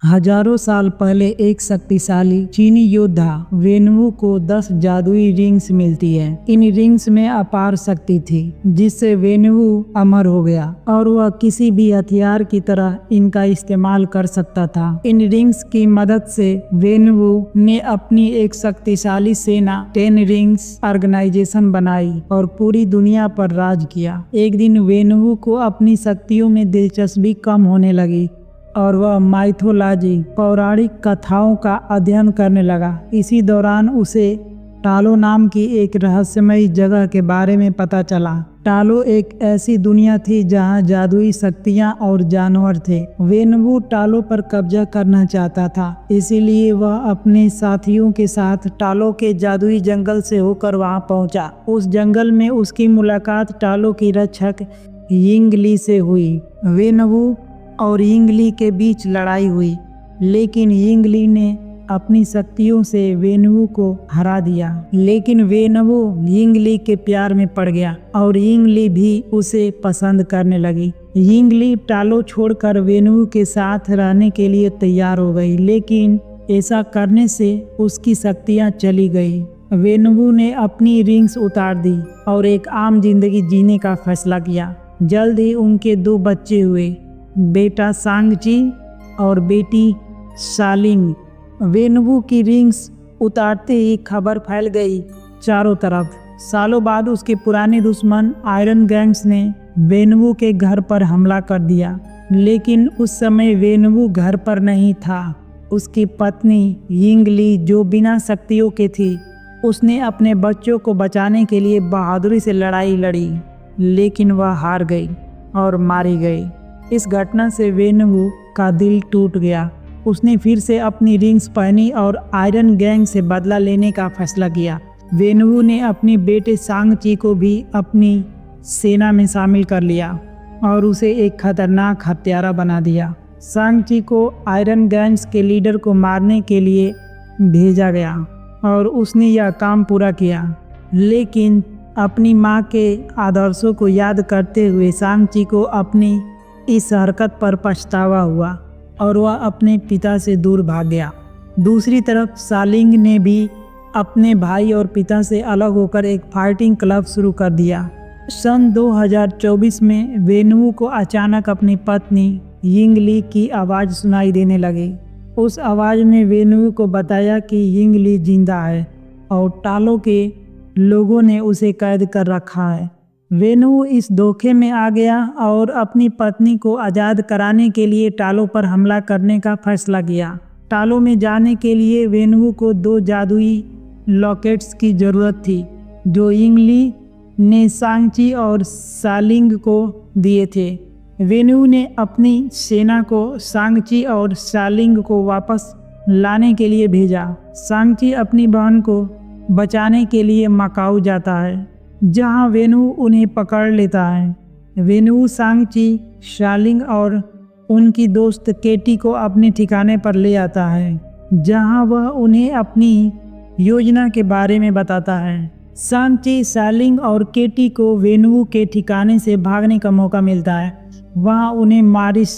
हजारों साल पहले एक शक्तिशाली चीनी योद्धा वेनवू को 10 जादुई रिंग्स मिलती है। इन रिंग्स में अपार शक्ति थी जिससे वेनवू अमर हो गया और वह किसी भी हथियार की तरह इनका इस्तेमाल कर सकता था। इन रिंग्स की मदद से वेनवू ने अपनी एक शक्तिशाली सेना 10 रिंग्स ऑर्गेनाइजेशन बनाई और पूरी दुनिया पर राज किया। एक दिन वेनवू को अपनी शक्तियों में दिलचस्पी कम होने लगी और वह माइथोलॉजी पौराणिक कथाओं का अध्ययन करने लगा। इसी दौरान उसे टालो नाम की एक रहस्यमयी जगह के बारे में पता चला। टालो एक ऐसी दुनिया थी जहां जादुई शक्तियां और जानवर थे। वेनवू टालो पर कब्जा करना चाहता था, इसीलिए वह अपने साथियों के साथ टालो के जादुई जंगल से होकर वहां पहुंचा। उस जंगल में उसकी मुलाकात टालो की रक्षक यिंगली से हुई। वेनवू और यिंगली के बीच लड़ाई हुई, लेकिन यिंगली ने अपनी शक्तियों से वेनवू को हरा दिया। लेकिन वेनवू यिंगली के प्यार में पड़ गया और यिंगली भी उसे पसंद करने लगी। यिंगली टालो छोड़कर वेनवू के साथ रहने के लिए तैयार हो गई, लेकिन ऐसा करने से उसकी शक्तियां चली गई। वेनवू ने अपनी रिंग्स उतार दी और एक आम जिंदगी जीने का फैसला किया। जल्द ही उनके 2 बच्चे हुए, बेटा सांगची और बेटी शालिंग। वेनवू की रिंग्स उतारते ही खबर फैल गई चारों तरफ। सालों बाद उसके पुराने दुश्मन आयरन गैंग्स ने वेनवू के घर पर हमला कर दिया, लेकिन उस समय वेनवू घर पर नहीं था। उसकी पत्नी यिंगली, जो बिना शक्तियों के थी, उसने अपने बच्चों को बचाने के लिए बहादुरी से लड़ाई लड़ी, लेकिन वह हार गई और मारी गई। इस घटना से वेनवू का दिल टूट गया। उसने फिर से अपनी रिंग्स पहनी और आयरन गैंग से बदला लेने का फैसला किया। वेनवू ने अपने बेटे सांगची को भी अपनी सेना में शामिल कर लिया और उसे एक खतरनाक हत्यारा बना दिया। सांगची को आयरन गैंग्स के लीडर को मारने के लिए भेजा गया और उसने यह काम पूरा किया, लेकिन अपनी माँ के आदर्शों को याद करते हुए सांगची को अपनी इस हरकत पर पछतावा हुआ और वह अपने पिता से दूर भाग गया। दूसरी तरफ शालिंग ने भी अपने भाई और पिता से अलग होकर एक फाइटिंग क्लब शुरू कर दिया। सन 2024 में वेनवू को अचानक अपनी पत्नी यिंगली की आवाज़ सुनाई देने लगी। उस आवाज़ में वेनवू को बताया कि यिंगली जिंदा है और टालो के लोगों ने उसे कैद कर रखा है। वेनवू इस धोखे में आ गया और अपनी पत्नी को आज़ाद कराने के लिए टालो पर हमला करने का फैसला किया। टालो में जाने के लिए वेनवू को 2 जादुई लॉकेट्स की ज़रूरत थी, जो यिंगली ने सांगची और शालिंग को दिए थे। वेनवू ने अपनी सेना को सांगची और शालिंग को वापस लाने के लिए भेजा। सांगची अपनी बहन को बचाने के लिए मकाऊ जाता है, जहां वेनवू उन्हें पकड़ लेता है। वेनवू सांगची, शालिंग और उनकी दोस्त केटी को अपने ठिकाने पर ले आता है, जहां वह उन्हें अपनी योजना के बारे में बताता है। सांगची, शालिंग और केटी को वेनवू के ठिकाने से भागने का मौका मिलता है। वहां उन्हें मारिस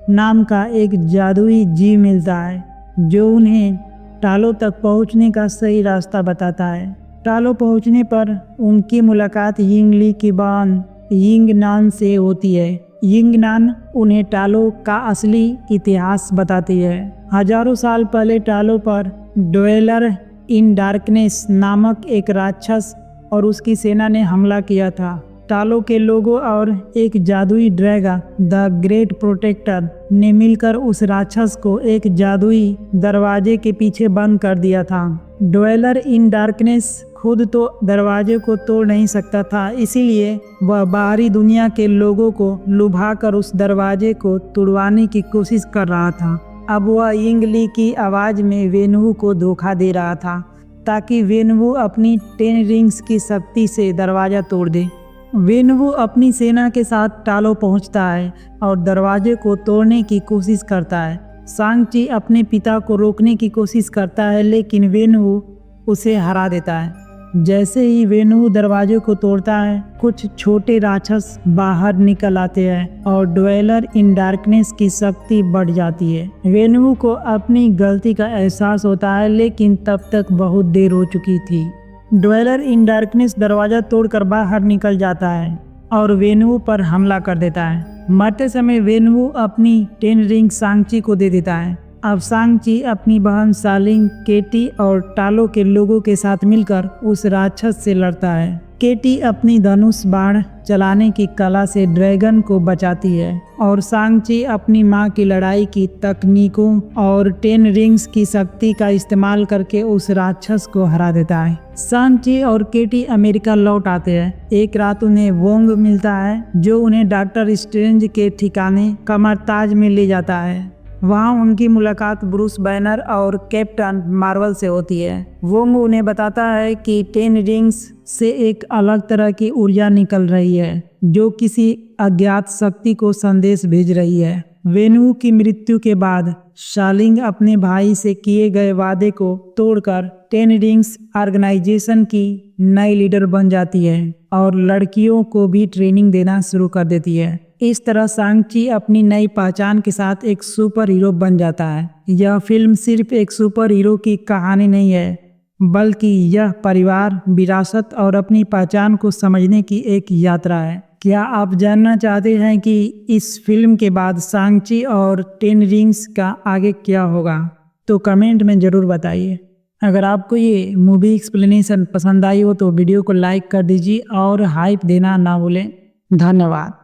नाम का एक जादुई जीव मिलता है, जो उन्हें टालो तक पहुंचने का सही रास्ता बताता है। टालो पहुंचने पर उनकी मुलाकात यिंगली की बहन यिंगनान से होती है। यिंगनान उन्हें टालो का असली इतिहास बताती है। हजारों साल पहले टालो पर ड्वेलर इन डार्कनेस नामक एक राक्षस और उसकी सेना ने हमला किया था। टालो के लोगों और एक जादुई ड्रैगन द ग्रेट प्रोटेक्टर ने मिलकर उस राक्षस को एक जादुई दरवाजे के पीछे बंद कर दिया था। ड्वेलर इन डार्कनेस खुद तो दरवाजे को तोड़ नहीं सकता था, इसीलिए वह बाहरी दुनिया के लोगों को लुभाकर उस दरवाजे को तोड़वाने की कोशिश कर रहा था। अब वह यिंगली की आवाज़ में वेनवू को धोखा दे रहा था, ताकि वेनवू अपनी 10 रिंग्स की शक्ति से दरवाज़ा तोड़ दे। वेनवू अपनी सेना के साथ टालो पहुंचता है और दरवाजे को तोड़ने की कोशिश करता है। सांगची अपने पिता को रोकने की कोशिश करता है, लेकिन वेनवू उसे हरा देता है। जैसे ही वेनु दरवाजे को तोड़ता है, कुछ छोटे राक्षस बाहर निकल आते हैं और ड्वेलर इन डार्कनेस की शक्ति बढ़ जाती है। वेनु को अपनी गलती का एहसास होता है, लेकिन तब तक बहुत देर हो चुकी थी। ड्वेलर इन डार्कनेस दरवाजा तोड़कर बाहर निकल जाता है और वेनु पर हमला कर देता है। मरते समय वेनु अपनी 10 रिंग सांग-ची को दे देता है। अब सांग-ची अपनी बहन सालिंग, केटी और टालो के लोगों के साथ मिलकर उस राक्षस से लड़ता है। केटी अपनी धनुष बाण चलाने की कला से ड्रैगन को बचाती है और सांग-ची अपनी मां की लड़ाई की तकनीकों और 10 रिंग्स की शक्ति का इस्तेमाल करके उस राक्षस को हरा देता है। सांग-ची और केटी अमेरिका लौट आते हैं। एक रात उन्हें वोंग मिलता है, जो उन्हें डॉक्टर स्ट्रेंज के ठिकाने कमरताज में ले जाता है। वहाँ उनकी मुलाकात ब्रूस बैनर और कैप्टन मार्वल से होती है। वोंग उन्हें बताता है कि 10 रिंग्स से एक अलग तरह की ऊर्जा निकल रही है, जो किसी अज्ञात शक्ति को संदेश भेज रही है। वेनु की मृत्यु के बाद शालिंग अपने भाई से किए गए वादे को तोड़कर 10 रिंग्स ऑर्गेनाइजेशन की नई लीडर बन जाती है और लड़कियों को भी ट्रेनिंग देना शुरू कर देती है। इस तरह सांग-ची अपनी नई पहचान के साथ एक सुपर हीरो बन जाता है। यह फिल्म सिर्फ एक सुपर हीरो की कहानी नहीं है, बल्कि यह परिवार, विरासत और अपनी पहचान को समझने की एक यात्रा है। क्या आप जानना चाहते हैं कि इस फिल्म के बाद सांग-ची और 10 रिंग्स का आगे क्या होगा? तो कमेंट में ज़रूर बताइए। अगर आपको ये मूवी एक्सप्लेनेशन पसंद आई हो तो वीडियो को लाइक कर दीजिए और हाइप देना ना भूलें। धन्यवाद।